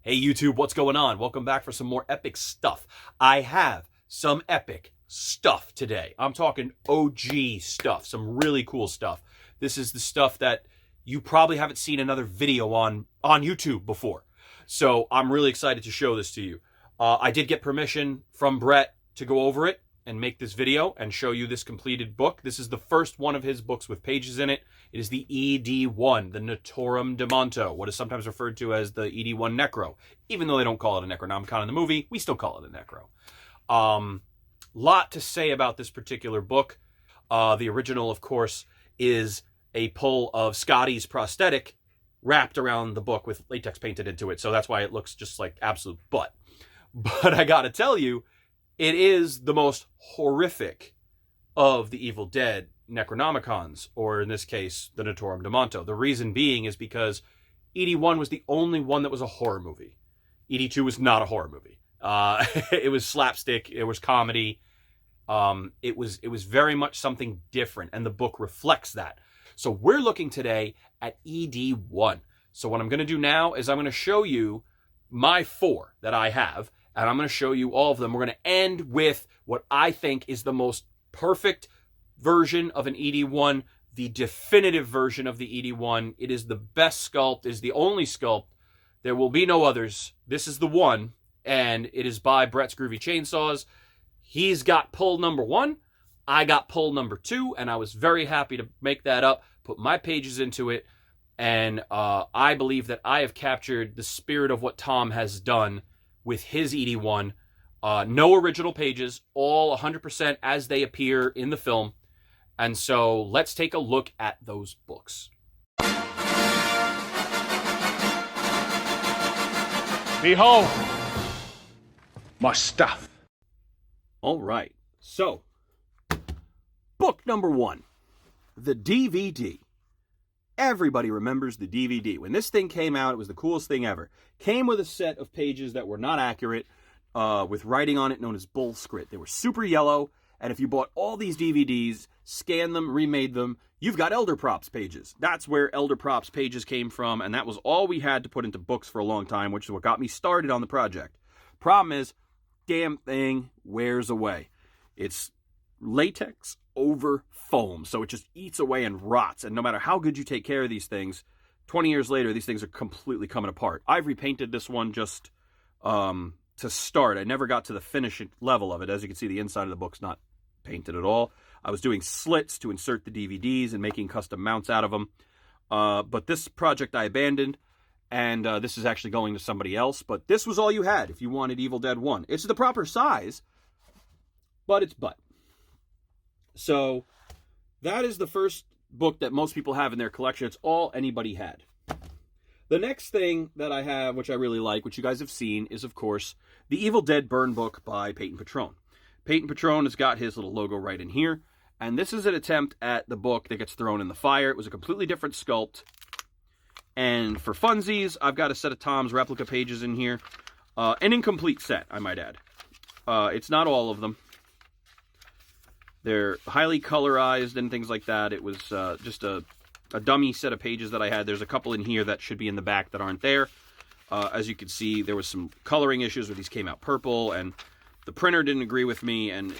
Hey YouTube, what's going on? Welcome back for some more epic stuff. I have some epic stuff today. I'm talking OG stuff, some really cool stuff. This is the stuff that you probably haven't seen another video on YouTube before. So I'm really excited to show this to you. I did get permission from Brett to go over it and make this video and show you this completed book. This is the first one of his books with pages in it. It is the ED1, the Naturom de Monto, what is sometimes referred to as the ED1 Necro. Even though they don't call it a Necronomicon in the movie, we still call it a Necro. Lot to say about this particular book. The original, of course, is a pull of Scotty's prosthetic wrapped around the book with latex painted into it. So that's why it looks just like absolute butt. But I gotta tell you, it is the most horrific of the Evil Dead Necronomicons, or in this case, the Naturom de Monto. The reason being is because ED1 was the only one that was a horror movie. ED2 was not a horror movie. It was slapstick. It was comedy. It was very much something different, and the book reflects that. So we're looking today at ED1. So what I'm going to do now is I'm going to show you my 4 that I have, and I'm going to show you all of them. We're going to end with what I think is the most perfect version of an ED1, the definitive version of the ED1. It is the best sculpt, is the only sculpt. There will be no others. This is the one, and it is by Brett's Groovy Chainsaws. He's got pull number 1. I got pull number 2, and I was very happy to make that up, put my pages into it, and I believe that I have captured the spirit of what Tom has done with his ED1. No original pages, all 100% as they appear in the film. And so let's take a look at those books. Behold, my stuff. All right, so book number 1, the DVD. Everybody remembers the DVD. When this thing came out, it was the coolest thing ever. Came with a set of pages that were not accurate, with writing on it known as bull script. They were super yellow, and if you bought all these DVDs, scanned them, remade them, you've got Elder Props pages. That's where Elder Props pages came from, and that was all we had to put into books for a long time, which is what got me started on the project. Problem is, damn thing wears away. It's latex over foam, so it just eats away and rots, and no matter how good you take care of these things, 20 years later, these things are completely coming apart. I've repainted this one just to start. I never got to the finishing level of it. As you can see, the inside of the book's not painted at all. I was doing slits to insert the DVDs and making custom mounts out of them, but this project I abandoned, and this is actually going to somebody else, but this was all you had if you wanted Evil Dead 1. It's the proper size, but it's butt. So that is the first book that most people have in their collection. It's all anybody had. The next thing that I have, which I really like, which you guys have seen, is, of course, the Evil Dead Burn book by Peyton Patrone. Peyton Patrone has got his little logo right in here, and this is an attempt at the book that gets thrown in the fire. It was a completely different sculpt, and for funsies, I've got a set of Tom's replica pages in here. An incomplete set, I might add. It's not all of them. They're highly colorized and things like that. It was just a dummy set of pages that I had. There's a couple in here that should be in the back that aren't there. As you can see, there was some coloring issues where these came out purple, and the printer didn't agree with me, and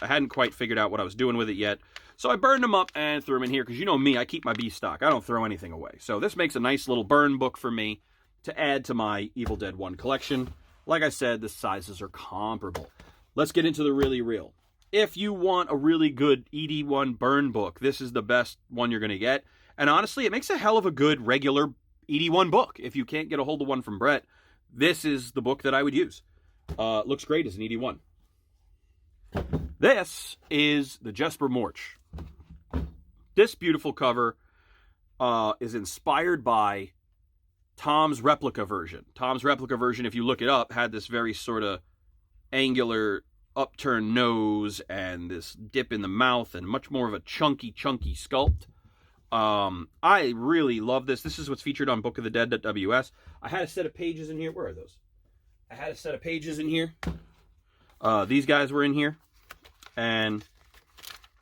I hadn't quite figured out what I was doing with it yet. So I burned them up and threw them in here, because you know me, I keep my B stock. I don't throw anything away. So this makes a nice little burn book for me to add to my Evil Dead 1 collection. Like I said, the sizes are comparable. Let's get into the really real. If you want a really good ED1 burn book, this is the best one you're going to get. And honestly, it makes a hell of a good regular ED1 book. If you can't get a hold of one from Brett, this is the book that I would use. Looks great as an ED1. This is the Jasper Morse. This beautiful cover is inspired by Tom's Replica version. Tom's Replica version, if you look it up, had this very sort of angular upturned nose and this dip in the mouth and much more of a chunky sculpt. I really love this. This is what's featured on bookofthedead.ws. I had a set of pages in here. Where are those? I had a set of pages in here. These guys were in here. And,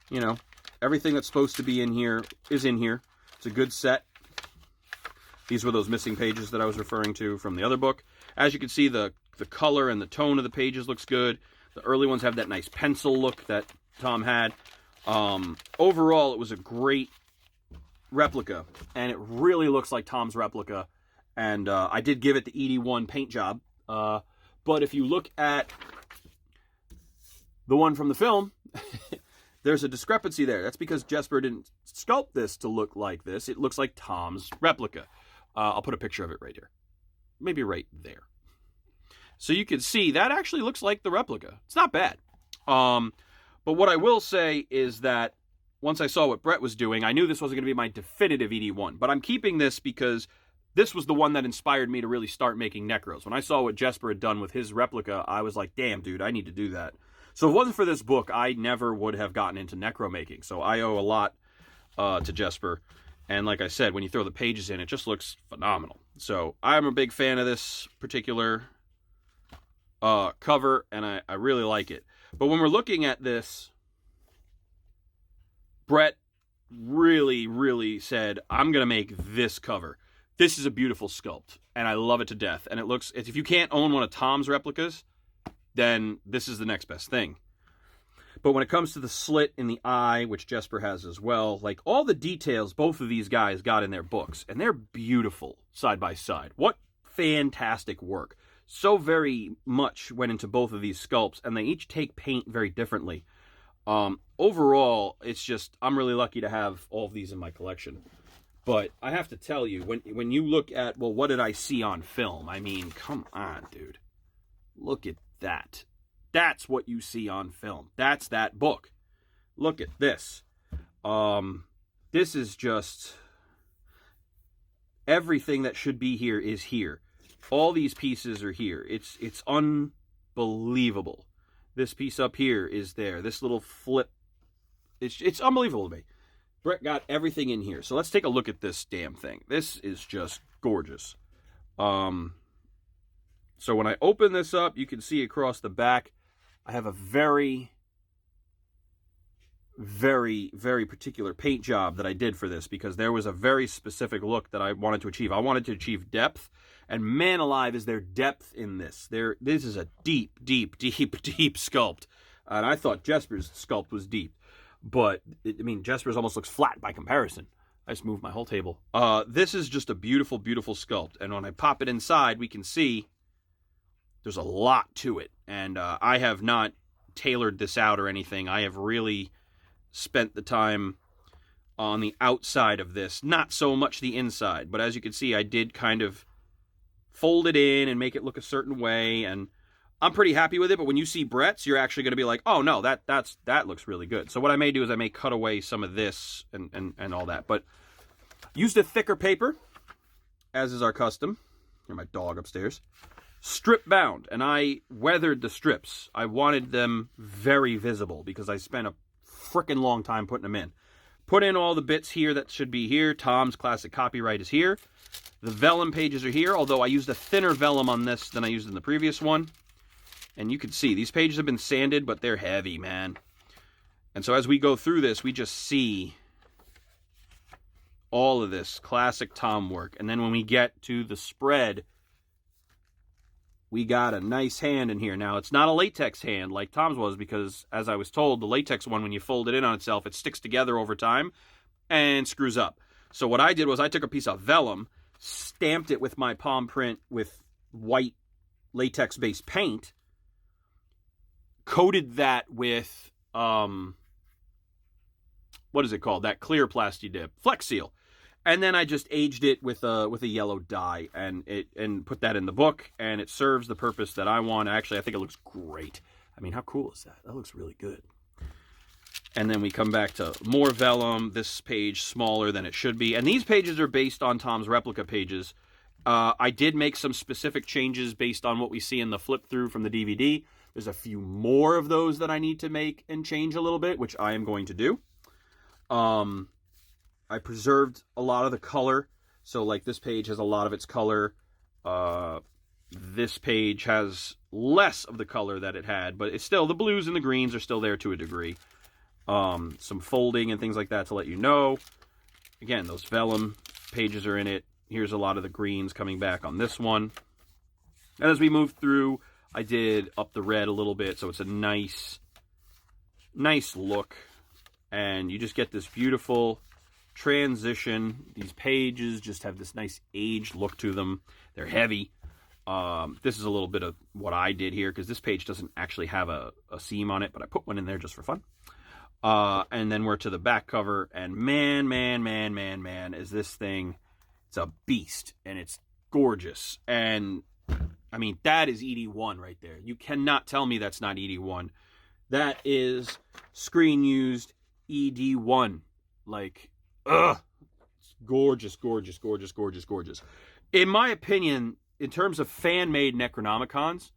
you know, everything that's supposed to be in here is in here. It's a good set. These were those missing pages that I was referring to from the other book. As you can see, the color and the tone of the pages looks good. The early ones have that nice pencil look that Tom had. Overall, it was a great replica, and it really looks like Tom's replica. And I did give it the ED1 paint job. But if you look at the one from the film, there's a discrepancy there. That's because Jasper didn't sculpt this to look like this. It looks like Tom's replica. I'll put a picture of it right here. Maybe right there. So you can see that actually looks like the replica. It's not bad. But what I will say is that once I saw what Brett was doing, I knew this wasn't going to be my definitive ED1. But I'm keeping this because this was the one that inspired me to really start making Necros. When I saw what Jasper had done with his replica, I was like, damn, dude, I need to do that. So if it wasn't for this book, I never would have gotten into Necro making. So I owe a lot to Jasper. And like I said, when you throw the pages in, it just looks phenomenal. So I'm a big fan of this particular cover, and I really like it. But when we're looking at this, Brett really, really said, I'm going to make this cover. This is a beautiful sculpt, and I love it to death. And it looks, if you can't own one of Tom's replicas, then this is the next best thing. But when it comes to the slit in the eye, which Jasper has as well, like all the details both of these guys got in their books, and they're beautiful side by side. What fantastic work. So very much went into both of these sculpts, and they each take paint very differently. Overall, it's just, I'm really lucky to have all of these in my collection. But I have to tell you, when you look at, well, what did I see on film? I mean, come on, dude. Look at that. That's what you see on film. That's that book. Look at this. This is just, everything that should be here is here. All these pieces are here. It's unbelievable. This piece up here is there. This little flip. It's unbelievable to me. Brett got everything in here. So let's take a look at this damn thing. This is just gorgeous. So when I open this up, you can see across the back, I have a very, very, very particular paint job that I did for this, because there was a very specific look that I wanted to achieve. I wanted to achieve depth, and man alive is there depth in this. This is a deep, deep, deep, deep sculpt. And I thought Jasper's sculpt was deep. But, I mean, Jasper's almost looks flat by comparison. I just moved my whole table. This is just a beautiful, beautiful sculpt. And when I pop it inside, we can see there's a lot to it. And I have not tailored this out or anything. I have really spent the time on the outside of this. Not so much the inside. But as you can see, I did kind of fold it in and make it look a certain way. And I'm pretty happy with it, but when you see Brett's, you're actually going to be like, oh no, that looks really good. So what I may do is I may cut away some of this and all that. But used a thicker paper, as is our custom. Here's my dog upstairs. Strip bound, and I weathered the strips. I wanted them very visible because I spent a freaking long time putting them in. Put in all the bits here that should be here. Tom's classic copyright is here. The vellum pages are here, although I used a thinner vellum on this than I used in the previous one. And you can see, these pages have been sanded, but they're heavy, man. And so as we go through this, we just see all of this classic Tom work. And then when we get to the spread, we got a nice hand in here. Now, it's not a latex hand like Tom's was, because as I was told, the latex one, when you fold it in on itself, it sticks together over time and screws up. So what I did was I took a piece of vellum, stamped it with my palm print with white latex-based paint, coated that with, what is it called? That clear plasti dip, Flex Seal. And then I just aged it with a yellow dye and put that in the book, and it serves the purpose that I want. Actually, I think it looks great. I mean, how cool is that? That looks really good. And then we come back to more vellum, this page smaller than it should be. And these pages are based on Tom's replica pages. I did make some specific changes based on what we see in the flip through from the DVD. There's a few more of those that I need to make and change a little bit, which I am going to do. I preserved a lot of the color. So like this page has a lot of its color. This page has less of the color that it had, but it's still, the blues and the greens are still there to a degree. Some folding and things like that to let you know. Again, those vellum pages are in it. Here's a lot of the greens coming back on this one. And as we move through, I did up the red a little bit, so it's a nice look. And you just get this beautiful transition. These pages just have this nice aged look to them. They're heavy. This is a little bit of what I did here, because this page doesn't actually have a seam on it, but I put one in there just for fun. And then we're to the back cover, and man, is this thing, it's a beast, and it's gorgeous. And I mean, that is ED1 right there. You cannot tell me that's not ED1. That is screen used ED1. Like, ugh. It's gorgeous. In my opinion, in terms of fan-made Necronomicons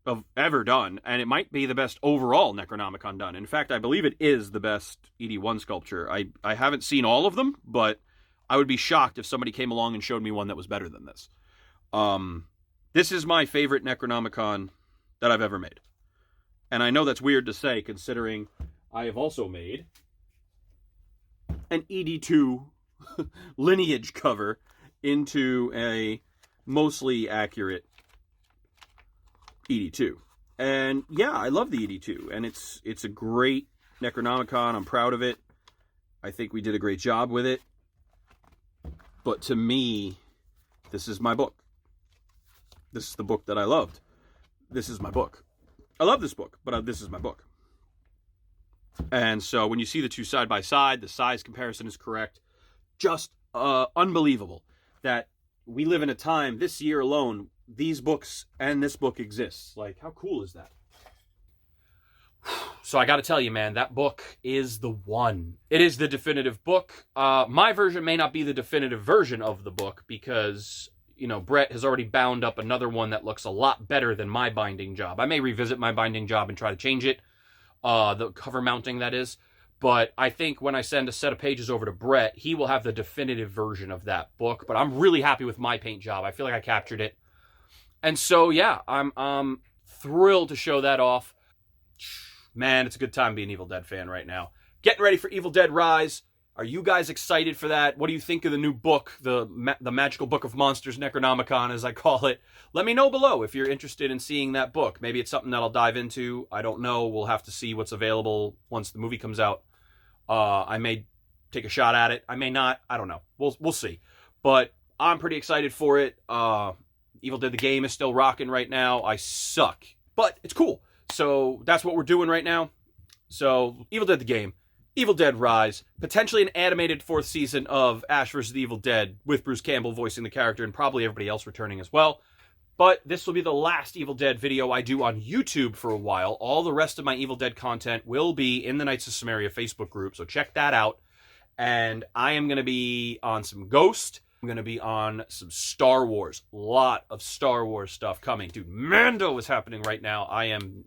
of ever done, and it might be the best overall Necronomicon done. In fact, I believe it is the best ED1 sculpture. I haven't seen all of them, but I would be shocked if somebody came along and showed me one that was better than this. This is my favorite Necronomicon that I've ever made. And I know that's weird to say, considering I have also made an ED2 lineage cover into a mostly accurate ED2. And yeah, I love the ED2, and it's a great Necronomicon. I'm proud of it. I think we did a great job with it. But to me, this is my book. This is the book that I loved. This is my book. I love this book, but this is my book. And so when you see the two side by side, the size comparison is correct. Just unbelievable that we live in a time, this year alone, these books and this book exists. Like, how cool is that? So I got to tell you, man, that book is the one. It is the definitive book. My version may not be the definitive version of the book because, you know, Brett has already bound up another one that looks a lot better than my binding job. I may revisit my binding job and try to change it. The cover mounting, that is. But I think when I send a set of pages over to Brett, he will have the definitive version of that book. But I'm really happy with my paint job. I feel like I captured it. And so, yeah, I'm thrilled to show that off. Man, it's a good time being an Evil Dead fan right now. Getting ready for Evil Dead Rise. Are you guys excited for that? What do you think of the new book, the Magical Book of Monsters Necronomicon, as I call it? Let me know below if you're interested in seeing that book. Maybe it's something that I'll dive into. I don't know. We'll have to see what's available once the movie comes out. I may take a shot at it. I may not. I don't know. We'll see. But I'm pretty excited for it. Evil Dead the game is still rocking right now. I suck, but it's cool. So that's what we're doing right now. So Evil Dead the game, Evil Dead Rise, potentially an animated 4th season of Ash vs. the Evil Dead with Bruce Campbell voicing the character and probably everybody else returning as well. But this will be the last Evil Dead video I do on YouTube for a while. All the rest of my Evil Dead content will be in the Knights of Samaria Facebook group, so check that out. And I am going to be on some Ghost. I'm going to be on some Star Wars. A lot of Star Wars stuff coming. Dude, Mando is happening right now. I am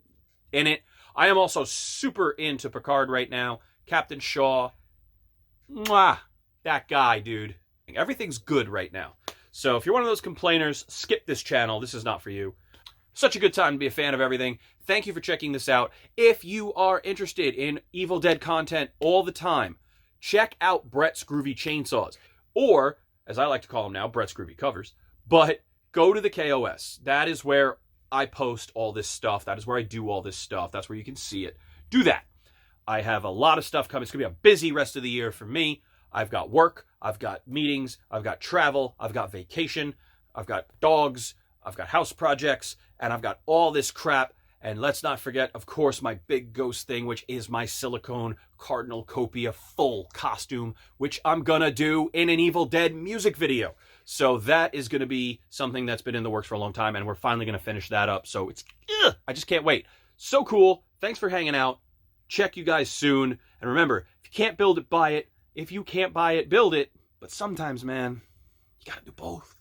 in it. I am also super into Picard right now. Captain Shaw. Mwah! That guy, dude. Everything's good right now. So if you're one of those complainers, skip this channel. This is not for you. Such a good time to be a fan of everything. Thank you for checking this out. If you are interested in Evil Dead content all the time, check out Brett's Groovy Chainsaws. Or, as I like to call them now, Brett's Groovy Covers. But go to the KOS. That is where I post all this stuff. That is where I do all this stuff. That's where you can see it. Do that. I have a lot of stuff coming. It's going to be a busy rest of the year for me. I've got work, I've got meetings, I've got travel, I've got vacation, I've got dogs, I've got house projects, and I've got all this crap. And let's not forget, of course, my big ghost thing, which is my silicone Cardinal Copia full costume, which I'm gonna do in an Evil Dead music video. So that is gonna be something that's been in the works for a long time, and we're finally gonna finish that up. So I just can't wait. So cool. Thanks for hanging out. Check you guys soon. And remember, if you can't build it, buy it. If you can't buy it, build it. But sometimes, man, you gotta do both.